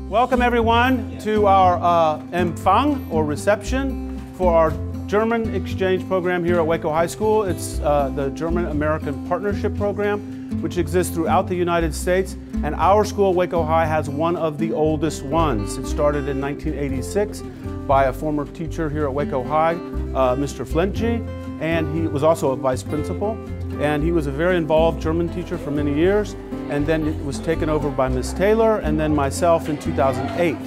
Welcome everyone to our Empfang or reception for our German exchange program here at Waco High School. It's the German-American Partnership Program, which exists throughout the United States. And our school, Waco High, has one of the oldest ones. It started in 1986 by a former teacher here at Waco High, Mr. Flentje, and he was also a vice principal. And he was a very involved German teacher for many years, and then it was taken over by Ms. Taylor and then myself in 2008.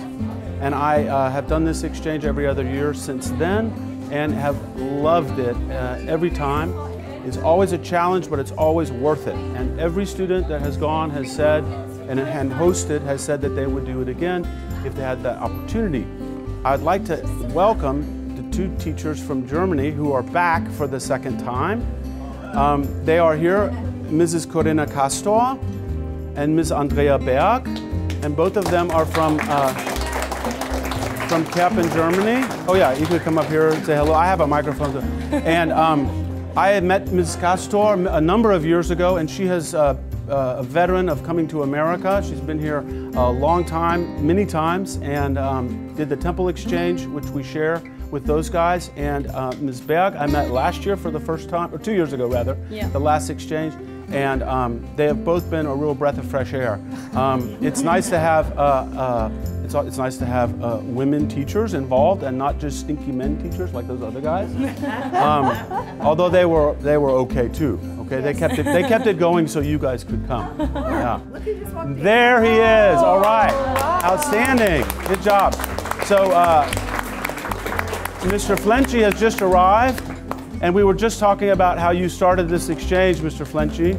And I have done this exchange every other year since then and have loved it every time. It's always a challenge, but it's always worth it. And every student that has gone has said, and hosted has said that they would do it again if they had that opportunity. I'd like to welcome the two teachers from Germany who are back for the second time. They are here, Mrs. Corinna Castor and Ms. Andrea Berg, and both of them are from Kerpen, Germany. Oh yeah, you could come up here and say hello. I have a microphone. And I had met Ms. Castor a number of years ago, and she has a veteran of coming to America. She's been here a long time, many times, and did the Temple Exchange, which we share with those guys. And Ms. Berg, I met last year for the first time, or 2 years ago rather, the last exchange. And they have both been a real breath of fresh air. It's nice to have it's nice to have women teachers involved and not just stinky men teachers like those other guys. Although they were okay too. Okay, they kept it going so you guys could come. Yeah. There he is. All right, outstanding. Good job. So Mr. Flentje has just arrived, and we were just talking about how you started this exchange, Mr. Flentje.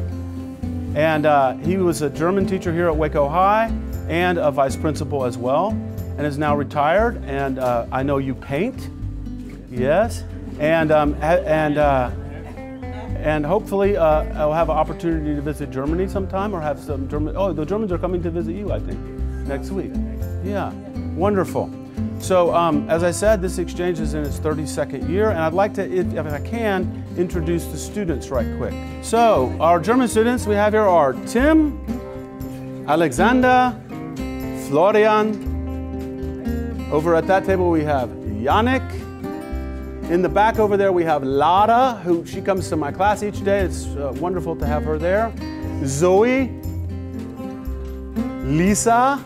And he was a German teacher here at Waco High and a vice principal as well, and is now retired. And I know you paint, yes, and hopefully I'll have an opportunity to visit Germany sometime, or have some German. Oh, the Germans are coming to visit you, I think, next week. Yeah, wonderful. So as I said, this exchange is in its 32nd year, and I'd like to, if I can, introduce the students right quick. So our German students we have here are Tim, Alexander, Florian. Over at that table we have Yannick. In the back over there we have Lara, who she comes to my class each day. It's wonderful to have her there. Zoe, Lisa,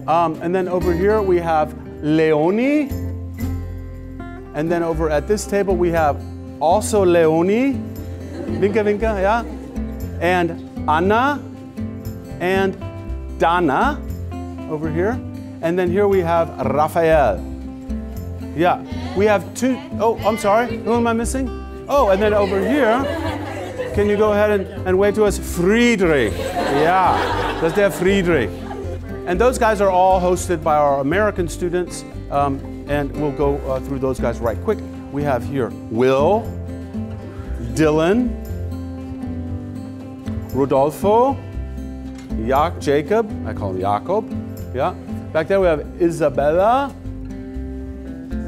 and then over here we have Leonie. And then over at this table we have also Leonie, Winka Winka, yeah, and Anna and Dana over here. And then here we have Raphael. Yeah, we have two, oh, I'm sorry, who am I missing? Oh, and then over here, can you go ahead and wave to us? Friedrich, yeah, that's der Friedrich. And those guys are all hosted by our American students, and we'll go through those guys right quick. We have here Will, Dylan, Rodolfo, Jacob, I call him Jacob, yeah. Back there we have Isabella,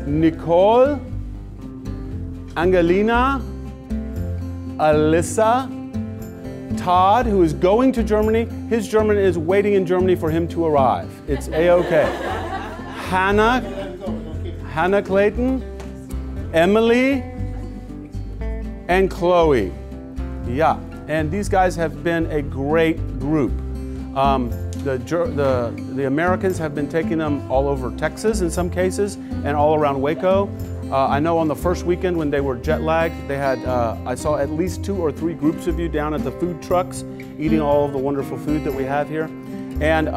Nicole, Angelina, Alyssa, Todd, who is going to Germany. His German is waiting in Germany for him to arrive. It's A-okay. Hannah Clayton, Emily, and Chloe. Yeah, and these guys have been a great group. The Americans have been taking them all over Texas in some cases, and all around Waco. I know on the first weekend when they were jet lagged, they had, I saw at least 2 or 3 groups of you down at the food trucks eating all of the wonderful food that we have here. And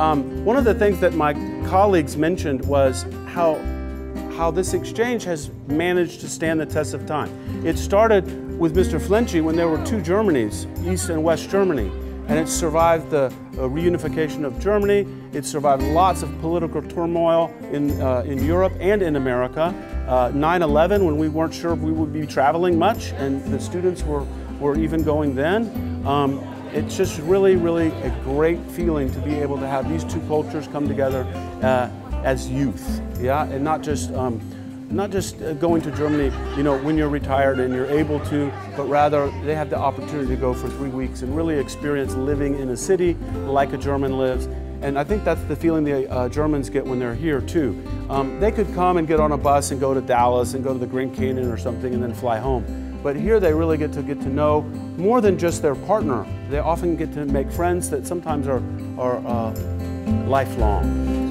one of the things that my colleagues mentioned was how this exchange has managed to stand the test of time. It started with Mr. Flentje when there were 2 Germanys, East and West Germany, and it survived the reunification of Germany. It survived lots of political turmoil in Europe and in America. 9/11, when we weren't sure if we would be traveling much, and the students were even going then. It's just really, really a great feeling to be able to have these 2 cultures come together as youth, yeah, and not just going to Germany, you know, when you're retired and you're able to, but rather they have the opportunity to go for 3 weeks and really experience living in a city like a German lives, And I think that's the feeling the Germans get when they're here too. They could come and get on a bus and go to Dallas and go to the Grand Canyon or something and then fly home. But here they really get to know more than just their partner. They often get to make friends that sometimes are lifelong.